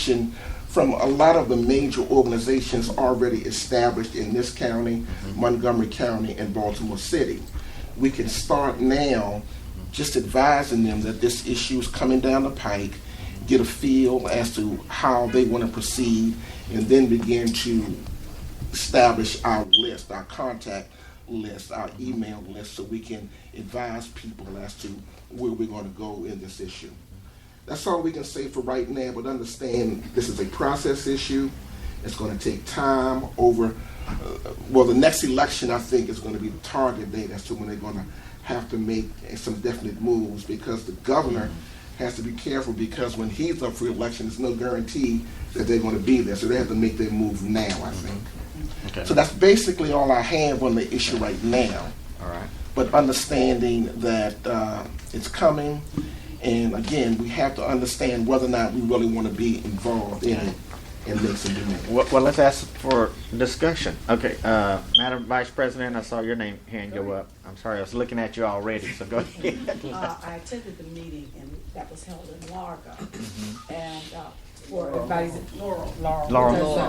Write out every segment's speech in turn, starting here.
information from a lot of the major organizations already established in this county, Montgomery County, and Baltimore City. We can start now just advising them that this issue is coming down the pike, get a feel as to how they want to proceed, and then begin to establish our list, our contact list, our email list, so we can advise people as to where we're going to go in this issue. That's all we can say for right now, but understand this is a process issue. It's going to take time over, well, the next election, I think, is going to be the target date as to when they're going to have to make some definite moves, because the governor has to be careful, because when he's up for election, there's no guarantee that they're going to be there. So they have to make their move now, I think. Okay. So that's basically all I have on the issue right now. All right. But understanding that it's coming, and again, we have to understand whether or not we really want to be involved in it and make some demands. Well, let's ask for discussion. Okay, Madam Vice President, I saw your hand go up. I'm sorry, I was looking at you already, so go ahead. I attended the meeting that was held in Largo, and for everybody's Laurel.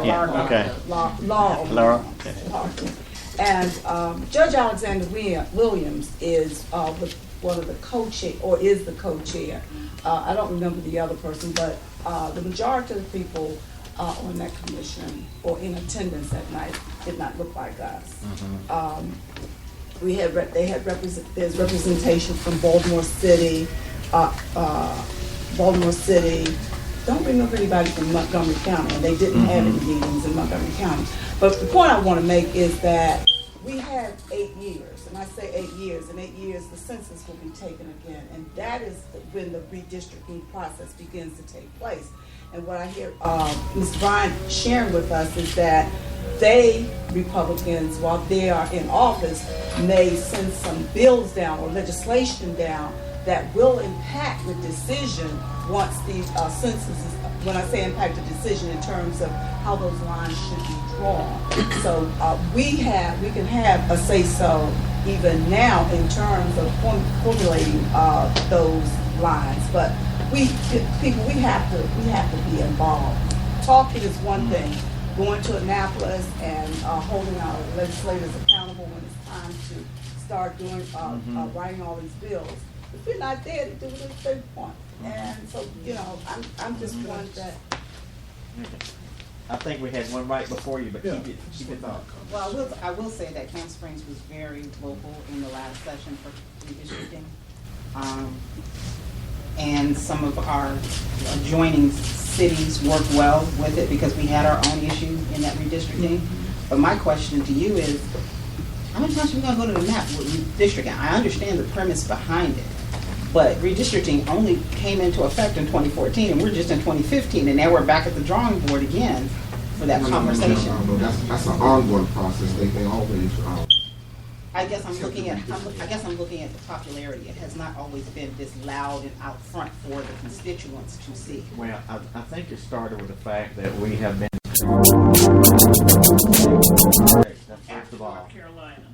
Yeah, okay. Laurel. And Judge Alexander Williams is one of the co-chair, or is the co-chair. I don't remember the other person, but the majority of the people on that commission or in attendance that night did not look like us. There's representation from Baltimore City. Don't remember anybody from Montgomery County, and they didn't have any meetings in Montgomery County. But the point I want to make is that we had 8 years, and I say 8 years. In 8 years, the census will be taken again, and that is when the redistricting process begins to take place. And what I hear Ms. Bryant sharing with us is that they, Republicans, while they are in office, may send some bills down or legislation down that will impact the decision once the census is, when I say impact the decision in terms of how those lines should be drawn. So we can have a say-so even now in terms of formulating those lines. But we have to be involved. Talking is one thing. Going to Annapolis and holding our legislators accountable when it's time to start doing writing all these bills. If we're not there to do it, it's a point. And so, I'm just one that. I think we had one right before you, but keep it thought. Well, I will say that Camp Springs was very vocal in the last session for redistricting. And some of our adjoining cities worked well with it because we had our own issue in that redistricting. But my question to you is, how many times are we going to go to the map with redistricting? I understand the premise behind it, but redistricting only came into effect in 2014, and we're just in 2015, and now we're back at the drawing board again for that conversation. No, that's an ongoing process. They always. I guess I'm looking at the popularity. It has not always been this loud and out front for the constituents to see. Well, I think it started with the fact that we have been. First of all,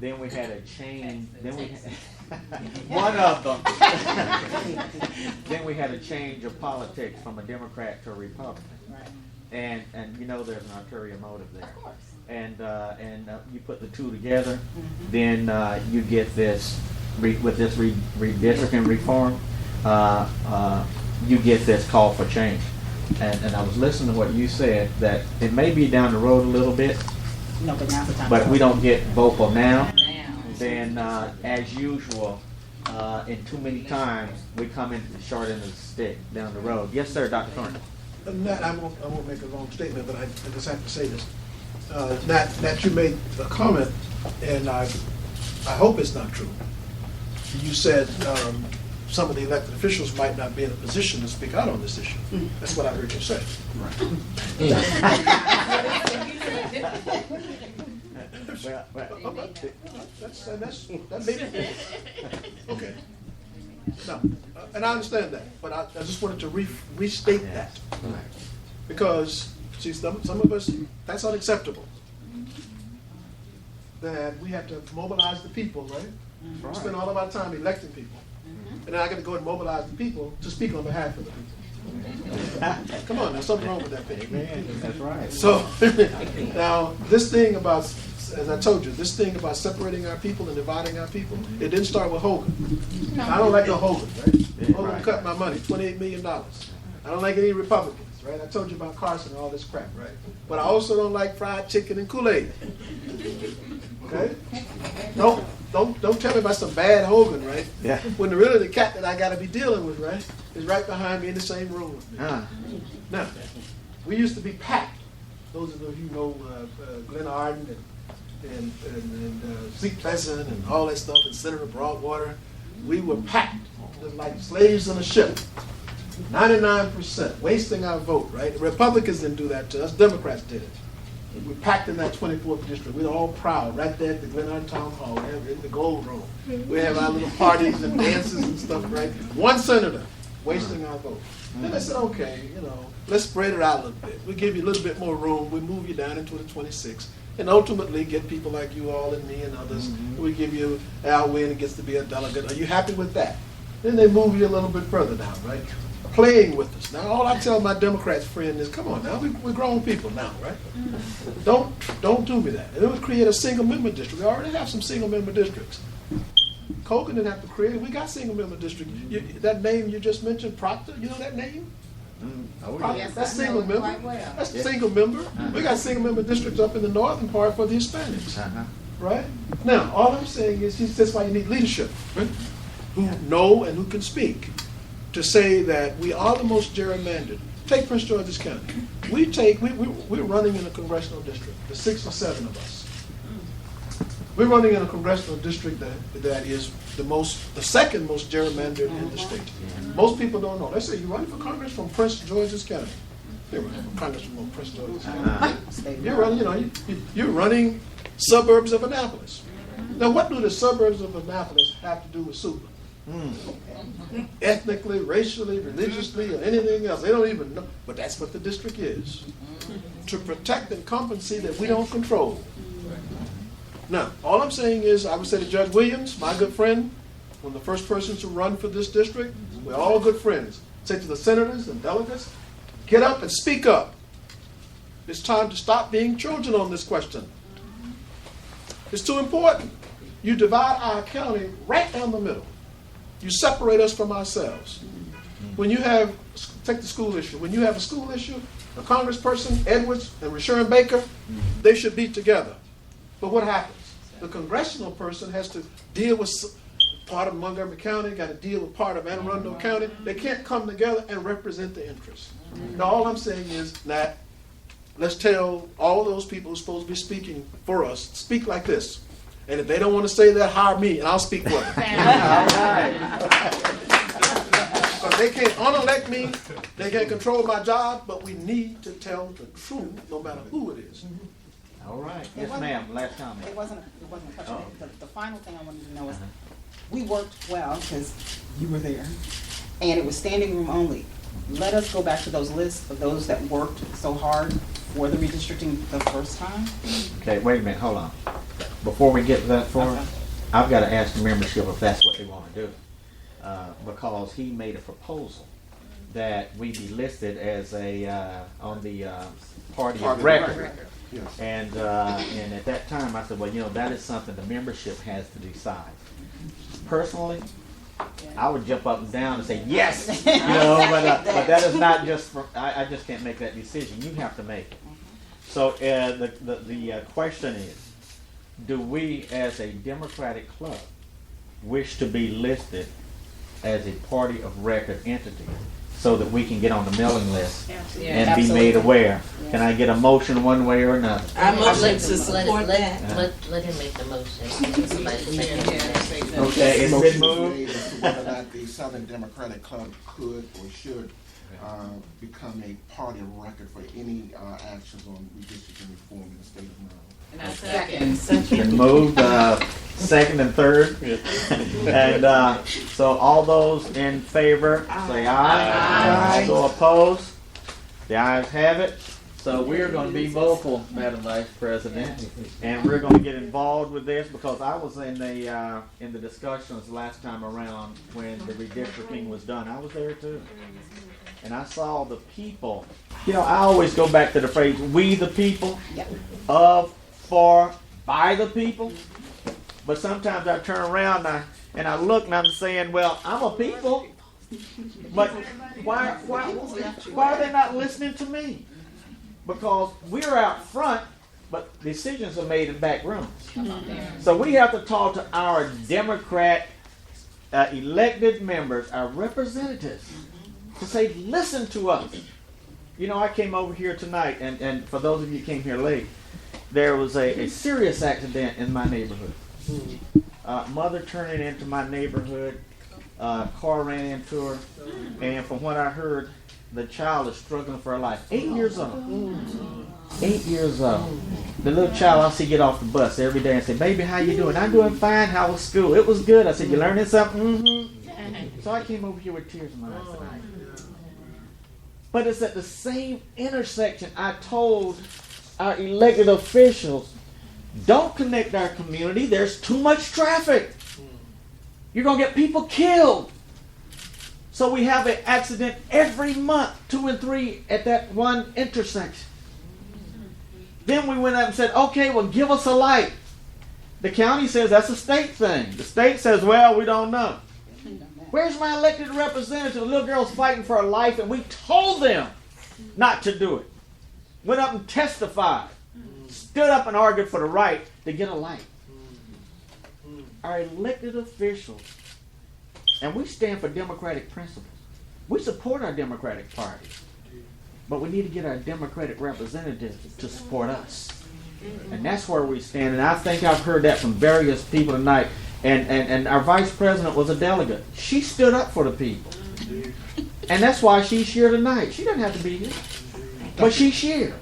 then we had a change. Then we one of them. Then we had a change of politics from a Democrat to a Republican. Right. And there's an ulterior motive there. Of course. And you put the two together, then you get this with this redistricting reform. You get this call for change. And I was listening to what you said, that it may be down the road a little bit. No, but now's the time. But we don't get vocal now. Then, as usual, in too many times, we come into the short end of the stick down the road. Yes, sir, Dr. Thornton. I won't make a long statement, but I just have to say this. That you made a comment, and I hope it's not true. You said some of the elected officials might not be in a position to speak out on this issue. That's what I heard you say. That may be. Okay. No, and I understand that, but I just wanted to restate that. Because, see, some of us, that's unacceptable. That we have to mobilize the people, right? We spend all of our time electing people. And then I got to go and mobilize the people to speak on behalf of the people. Come on, there's something wrong with that page, man. That's right. So, now, this thing about, as I told you, this thing about separating our people and dividing our people, it didn't start with Hogan. I don't like no Hogan, right? Hogan right. cut my money, $28 million. I don't like any Republicans, right? I told you about Carson and all this crap, right? But I also don't like fried chicken and Kool-Aid. Okay? Don't tell me about some bad Hogan, right? Yeah. When really the cat that I got to be dealing with, right, is right behind me in the same room with me. Now, we used to be packed. Those of you who know Glenn Arden and Zeke Pleasant and all that stuff, and Senator Broadwater, we were packed, just like slaves on a ship. 99%, wasting our vote, right? The Republicans didn't do that to us, Democrats did it. We packed in that 24th district. We were all proud, right there at the Glen Arden Town Hall, in the gold room. We have our little parties and dances and stuff, right? One senator wasting our vote. Then they said, okay, let's spread it out a little bit. We give you a little bit more room. We move you down into the 26, and ultimately get people like you all and me and others. We give you Al Wynn and gets to be a delegate. Are you happy with that? Then they move you a little bit further down, right? Playing with us. Now, all I tell my Democrats friend is, come on now, we're grown people now, right? Don't do me that. And it would create a single-member district. We already have some single-member districts. Cogan didn't have to create it. We got single-member districts. That name you just mentioned, Proctor, you know that name? Yes, That's single member. That's single member. We got single member districts up in the northern part for the Hispanics, right? Now, all I'm saying is that's why you need leadership, right? Who know and who can speak to say that we are the most gerrymandered. Take Prince George's County. We're running in a congressional district. There's 6 or 7 of us. We're running in a congressional district that is the second most gerrymandered in the state. Most people don't know. They say, you're running for Congress from Prince George's County. You're running for Congress from Prince George's County. You're running suburbs of Annapolis. Now, what do the suburbs of Annapolis have to do with super? Ethnically, racially, religiously, or anything else. They don't even know. But that's what the district is. To protect and compensate that we don't control. Now, all I'm saying is, I would say to Judge Williams, my good friend, one of the first persons to run for this district, we're all good friends. Say to the senators and delegates, get up and speak up. It's time to stop being children on this question. It's too important. You divide our county right down the middle. You separate us from ourselves. When you have, take the school issue. When you have a school issue, a congressperson, Edwards and Rashawn Baker, they should be together. But what happens? The congressional person has to deal with part of Montgomery County, got to deal with part of Anne Arundel County. They can't come together and represent the interests. Now, all I'm saying is that let's tell all those people who are supposed to be speaking for us, speak like this. And if they don't want to say that, hire me, and I'll speak for them. Because they can't unelect me, they can't control my job, but we need to tell the truth, no matter who it is. All right. Yes, ma'am. Last comment. It wasn't a question. The final thing I wanted to know is, we worked well because you were there, and it was standing room only. Let us go back to those lists of those that worked so hard for the redistricting the first time. Okay, wait a minute. Hold on. Before we get that far, Okay. I've got to ask the membership if that's what they want to do. Because he made a proposal that we be listed as on the party of record. Yes. And at that time, I said, well, that is something the membership has to decide. Personally, I would jump up and down and say yes, but that is not just for. I just can't make that decision. You have to make it. So the question is, do we, as a Democratic club, wish to be listed as a party of record entity, so that we can get on the mailing list and be made aware? Can I get a motion one way or another? I motion Let to support that. let him make the motion. Somebody second it. Okay, it's Motion been is moved. made as to whether or not the Southern Democratic Club could or should become a party of record for any actions on redistricting reform in the state of Maryland. And I second. Been moved, second and third. And so all those in favor, say aye. Aye. So opposed? The ayes have it. So we're going to be vocal, Madam Vice President, and we're going to get involved with this, because I was in the discussions last time around when the redistricting was done. I was there too. and I saw the people. You know, I always go back to the phrase, we the people, of, for, by the people. But sometimes I turn around and I look and I'm saying, well, I'm a people, but why are they not listening to me? Because we're out front, but decisions are made in back rooms. So we have to talk to our Democrat elected members, our representatives, to say, listen to us. You know, I came over here tonight, and for those of you who came here late, there was a serious accident in my neighborhood. Mother turning into my neighborhood, car ran into her, and from what I heard, the child is struggling for her life. 8 years old. 8 years old. The little child I see get off the bus every day and say, baby, how you doing? I'm doing fine. How was school? It was good. I said, you learning something? Mm-hmm. So I came over here with tears in my eyes tonight. But it's at the same intersection I told our elected officials, don't connect our community. There's too much traffic. You're going to get people killed. So we have an accident every month, 2 and 3 at that one intersection. Then we went up and said, okay, well, give us a light. The county says that's a state thing. The state says, well, we don't know. Where's my elected representative? The little girl's fighting for her life, and we told them not to do it. Went up and testified. Stood up and argued for the right to get a light. Our elected officials, and we stand for democratic principles. We support our Democratic Party. But we need to get our Democratic representatives to support us. And that's where we stand. And I think I've heard that from various people tonight. And our vice president was a delegate. She stood up for the people. And that's why she's here tonight. She doesn't have to be here. But she's here.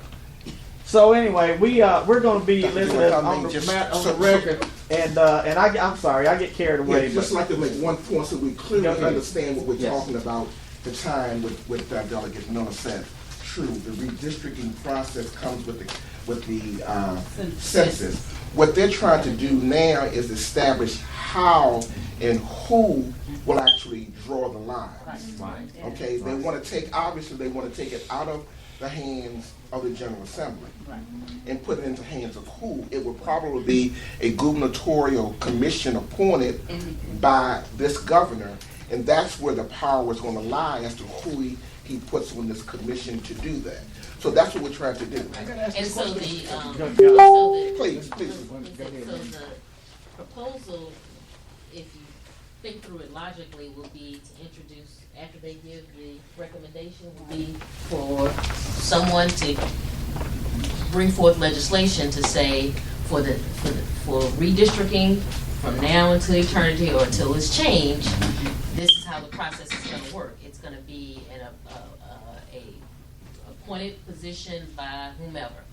So anyway, we're going to be listening on the record. And I'm sorry, I get carried away. Yeah, just like to make one point so we clearly understand what we're talking about. The time with Delegate Miller said. True, the redistricting process comes with the census. What they're trying to do now is establish how and who will actually draw the line. Right. Okay, they want to take it out of the hands of the General Assembly and put it into the hands of who. It would probably be a gubernatorial commission appointed by this governor, and that's where the power is going to lie as to who he puts on this commission to do that. So that's what we're trying to do. And so Please. so the proposal, if you think through it logically, will be to introduce, after they give the recommendation, will be for someone to bring forth legislation to say for redistricting from now until eternity or until it's changed, this is how the process is going to work. It's going to be a appointed position by whomever.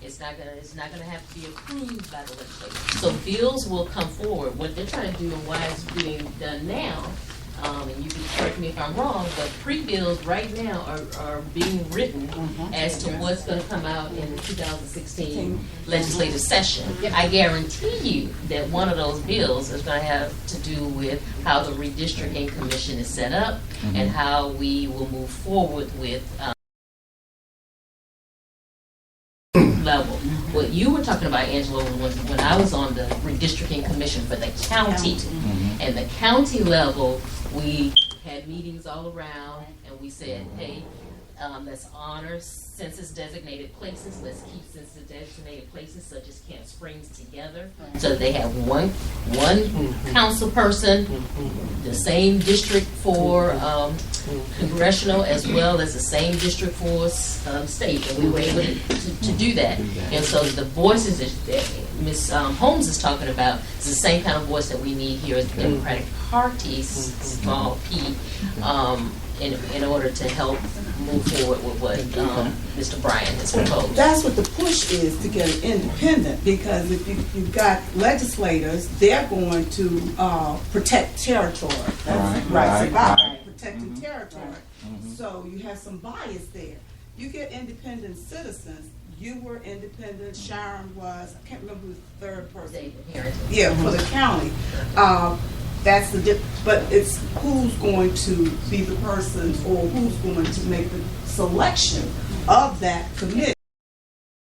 It's not gonna have to be approved by the legislature. So bills will come forward. What they're trying to do and why it's being done now, and you can correct me if I'm wrong, but pre-bills right now are being written as to what's going to come out in the 2016 legislative session. I guarantee you that one of those bills is going to have to do with how the redistricting commission is set up and how we will move forward with level. What you were talking about, Angela, was when I was on the redistricting commission for the county. And the county level, we had meetings all around, and we said, hey, let's honor census designated places. Let's keep census designated places such as Camp Springs together, so that they have one council person, the same district for congressional as well as the same district for state, and we were able to do that. And so the voices that Ms. Holmes is talking about is the same kind of voice that we need here at the Democratic Party, small p, in order to help move forward with what Mr. Bryan has proposed. That's what the push is, to get it independent, because if you've got legislators, they're going to protect territory. That's right. Protecting territory. So you have some bias there. You get independent citizens. You were independent. Sharon was. I can't remember who the third person. David Harrington. Yeah, for the county. That's the but it's who's going to be the person or who's going to make the selection of that committee.